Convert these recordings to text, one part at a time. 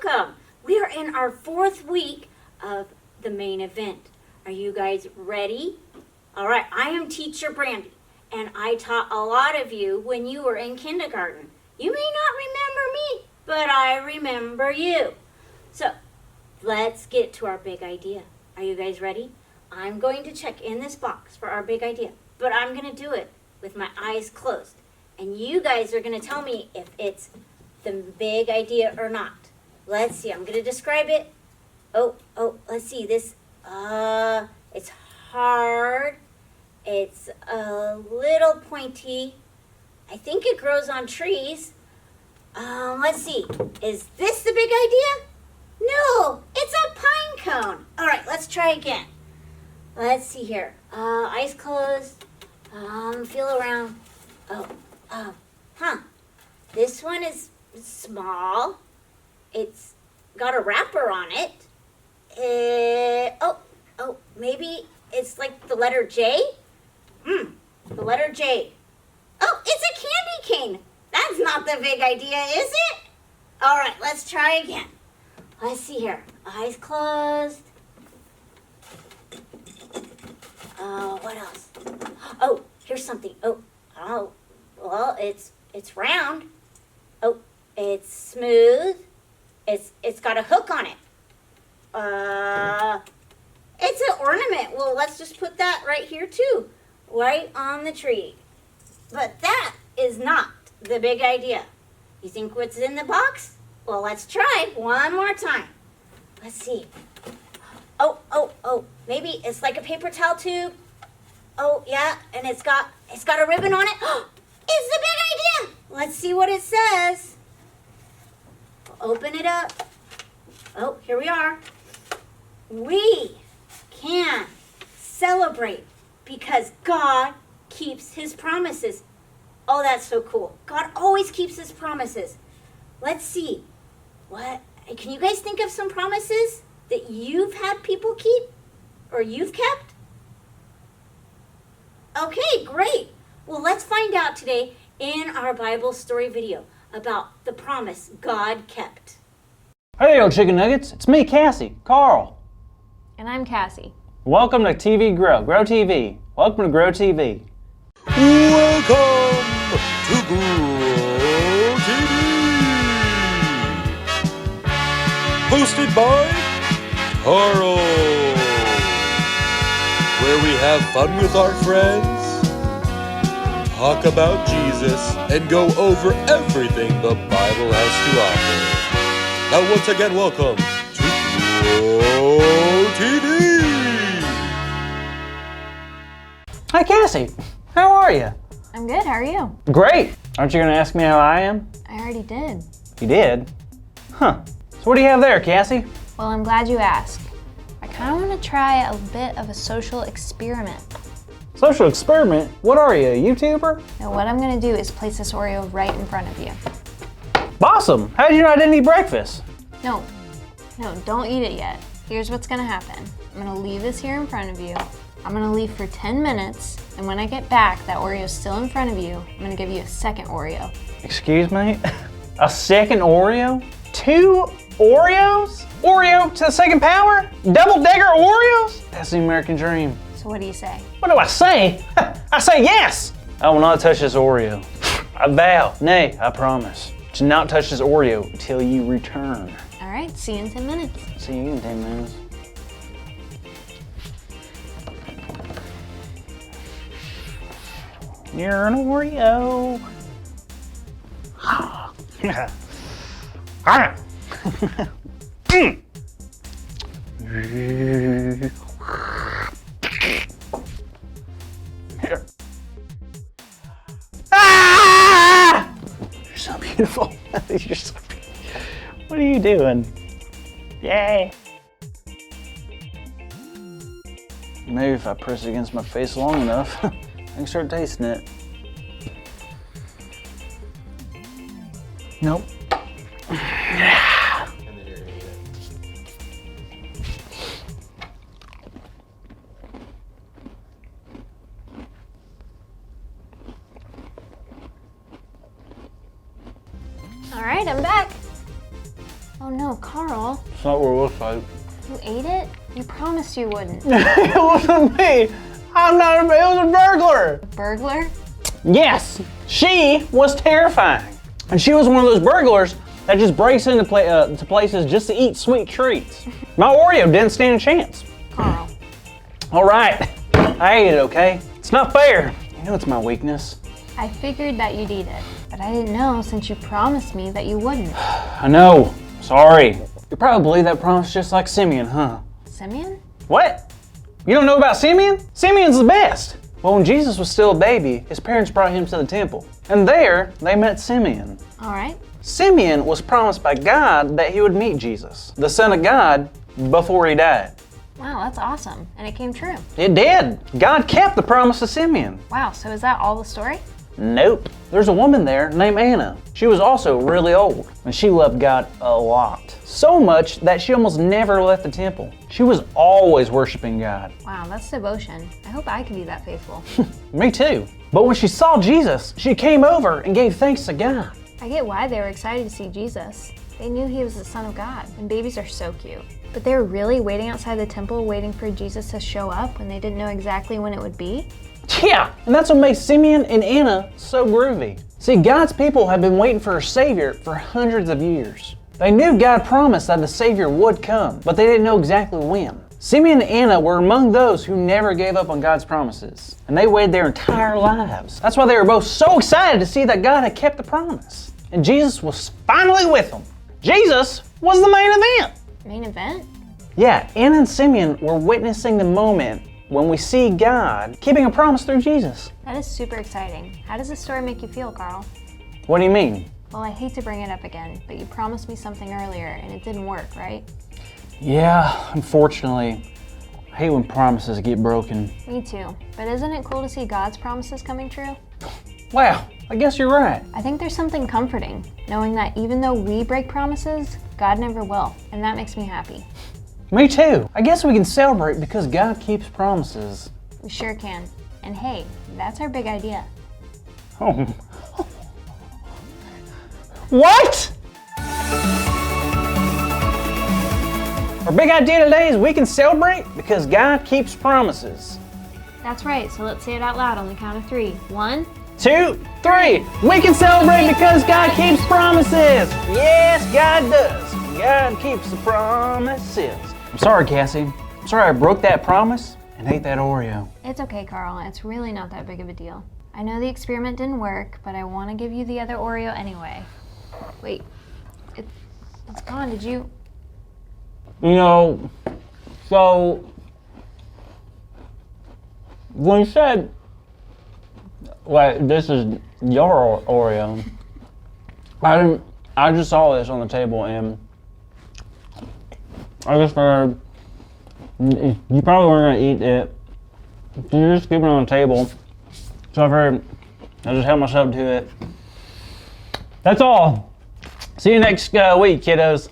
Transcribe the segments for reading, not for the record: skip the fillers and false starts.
welcome. We are in our 4th week of the main event. Are you guys ready? All right, I am Teacher Brandy, and I taught a lot of you when you were in kindergarten. You may not remember me, but I remember you. So, let's get to our big idea. Are you guys ready? I'm going to check in this box for our big idea, but I'm going to do it with my eyes closed. And you guys are going to tell me if it's the big idea or not. Let's see, I'm going to describe it. Oh, let's see, this, it's hard. It's a little pointy. I think it grows on trees. Let's see, is this the big idea? No, it's a pine cone. All right, let's try again. Let's see here. Eyes closed. Feel around. This one is small. It's got a wrapper on it. Maybe it's like the letter J? The letter J. Oh, it's a candy cane. That's not the big idea, is it? All right, let's try again. Let's see here. Eyes closed. What else? Oh, here's something. Well, it's round. Oh, it's smooth. It's got a hook on it. It's an ornament. Well, let's just put that right here too, right on the tree. But that is not the big idea. You think what's in the box? Well, let's try one more time. Let's see. Oh, maybe it's like a paper towel tube. Oh, yeah, and it's got a ribbon on it. It's the big idea. Let's see what it says. Open it up. Oh, here we are. We can celebrate because God keeps his promises. Oh, that's so cool. God always keeps his promises. Let's see. Can you guys think of some promises that you've had people keep or you've kept? Okay, great. Well, let's find out today in our Bible story video about the promise God kept. Hey, yo, chicken nuggets. It's me, Cassie, Carl. And I'm Cassie. Welcome to TV Grow TV. Welcome to Grow TV. Welcome to Grow TV. Hosted by Carl. Where we have fun with our friends, talk about Jesus, and go over everything the Bible has to offer. Now once again, welcome to Grow TV. Hi, Cassie. How are you? I'm good, how are you? Great. Aren't you going to ask me how I am? I already did. You did? Huh. So what do you have there, Cassie? Well, I'm glad you asked. I kind of want to try a bit of a social experiment. Social experiment? What are you, a YouTuber? Now what I'm going to do is place this Oreo right in front of you. Awesome. How did you know I didn't eat breakfast? No, don't eat it yet. Here's what's going to happen. I'm going to leave this here in front of you. I'm going to leave for 10 minutes, and when I get back, that Oreo's still in front of you. I'm going to give you a second Oreo. Excuse me? A second Oreo? 2 Oreos? Oreo to the second power? Double-decker Oreos? That's the American dream. So what do you say? What do I say? I say yes! I will not touch this Oreo. I vow, nay, I promise, to not touch this Oreo until you return. All right, see you in 10 minutes. See you in 10 minutes. You're an Oreo. Here. Ah! You're so beautiful. You're so beautiful. What are you doing? Yay. Maybe if I press it against my face long enough, I can start tasting it. Nope. All right, I'm back. Oh no, Carl. It's not what it looks like. You ate it? You promised you wouldn't. It wasn't me. I'm not, it was a burglar. Burglar? Yes, she was terrifying. And she was one of those burglars that just breaks into to places just to eat sweet treats. My Oreo didn't stand a chance. Carl. All right, I ate it, okay? It's not fair. You know it's my weakness. I figured that you'd eat it, but I didn't know since you promised me that you wouldn't. I know, sorry. You probably believe that promise just like Simeon, huh? Simeon? What? You don't know about Simeon? Simeon's the best. Well, when Jesus was still a baby, his parents brought him to the temple. And there, they met Simeon. All right. Simeon was promised by God that he would meet Jesus, the Son of God, before he died. Wow, that's awesome. And it came true. It did. God kept the promise to Simeon. Wow, so is that all the story? Nope. There's a woman there named Anna. She was also really old, and she loved God a lot. So much that she almost never left the temple. She was always worshiping God. Wow, that's devotion. I hope I can be that faithful. Me too. But when she saw Jesus, she came over and gave thanks to God. I get why they were excited to see Jesus. They knew he was the Son of God, and babies are so cute. But they were really waiting outside the temple waiting for Jesus to show up when they didn't know exactly when it would be? Yeah, and that's what made Simeon and Anna so groovy. See, God's people have been waiting for a Savior for hundreds of years. They knew God promised that the Savior would come, but they didn't know exactly when. Simeon and Anna were among those who never gave up on God's promises, and they waited their entire lives. That's why they were both so excited to see that God had kept the promise, and Jesus was finally with them. Jesus was the main event. Main event? Yeah, Anna and Simeon were witnessing the moment when we see God keeping a promise through Jesus. That is super exciting. How does this story make you feel, Carl? What do you mean? Well, I hate to bring it up again, but you promised me something earlier and it didn't work, right? Yeah, unfortunately, I hate when promises get broken. Me too. But isn't it cool to see God's promises coming true? Wow, I guess you're right. I think there's something comforting, knowing that even though we break promises, God never will, and that makes me happy. Me too. I guess we can celebrate because God keeps promises. We sure can. And hey, that's our big idea. Oh. What? Our big idea today is we can celebrate because God keeps promises. That's right, so let's say it out loud on the count of 3. 1, 2, 3. We can celebrate because God keeps promises. Yes, God does. God keeps the promises. I'm sorry, Cassie. I'm sorry I broke that promise and ate that Oreo. It's okay, Carl. It's really not that big of a deal. I know the experiment didn't work, but I want to give you the other Oreo anyway. Wait, it's gone. Did you? You know, so when you said, like, this is your Oreo, I just saw this on the table and I just figured you probably weren't gonna eat it. You just keep it on the table. So I figured I just help myself to it. That's all. See you next week, kiddos.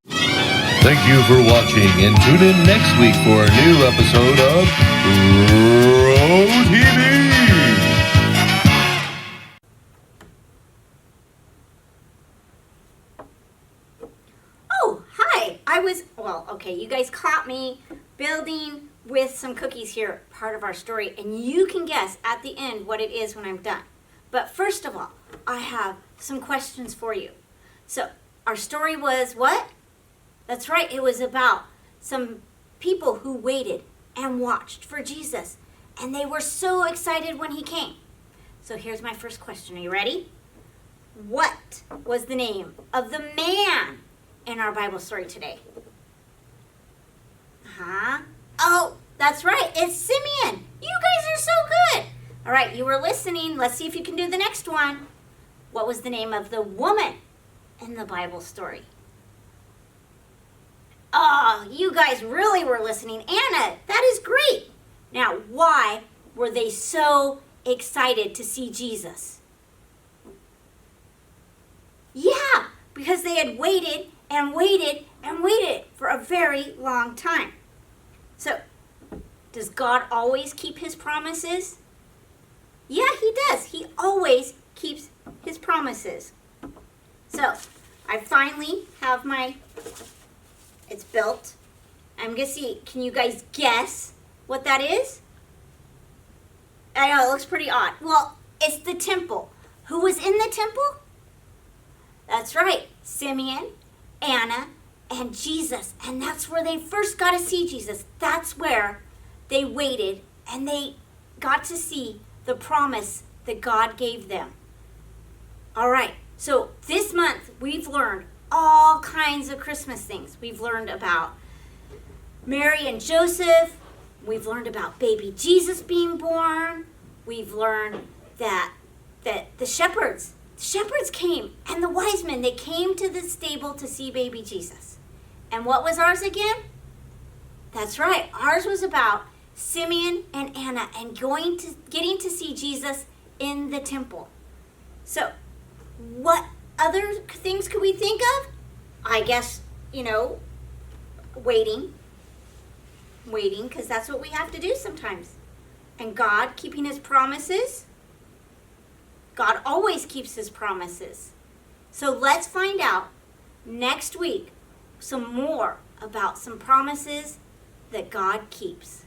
Thank you for watching, and tune in next week for a new episode of Pro TV. Oh, hi. Okay, you guys caught me building with some cookies here, part of our story, and you can guess at the end what it is when I'm done. But first of all, I have some questions for you. So, our story was what? That's right, it was about some people who waited and watched for Jesus, and they were so excited when he came. So here's my first question. Are you ready? What was the name of the man in our Bible story today? Oh, that's right, it's Simeon. You guys are so good. All right, you were listening. Let's see if you can do the next one. What was the name of the woman in the Bible story? Oh, you guys really were listening. Anna, that is great. Now, why were they so excited to see Jesus? Yeah, because they had waited and waited and waited for a very long time. So, does God always keep his promises? Yeah, he does. He always keeps his promises. So, I finally have it's built. I'm gonna see, can you guys guess what that is? I know, it looks pretty odd. Well, it's the temple. Who was in the temple? That's right, Simeon, Anna, and Jesus. And that's where they first got to see Jesus. That's where they waited and they got to see the promise that God gave them. All right, so this month we've learned all kinds of Christmas things. We've learned about Mary and Joseph. We've learned about baby Jesus being born. We've learned that the shepherds came, and the wise men, they came to the stable to see baby Jesus. And what was ours again? That's right, ours was about Simeon and Anna and getting to see Jesus in the temple. So, what other things could we think of? I guess, waiting, because that's what we have to do sometimes. And God keeping his promises. God always keeps his promises. So let's find out next week some more about some promises that God keeps.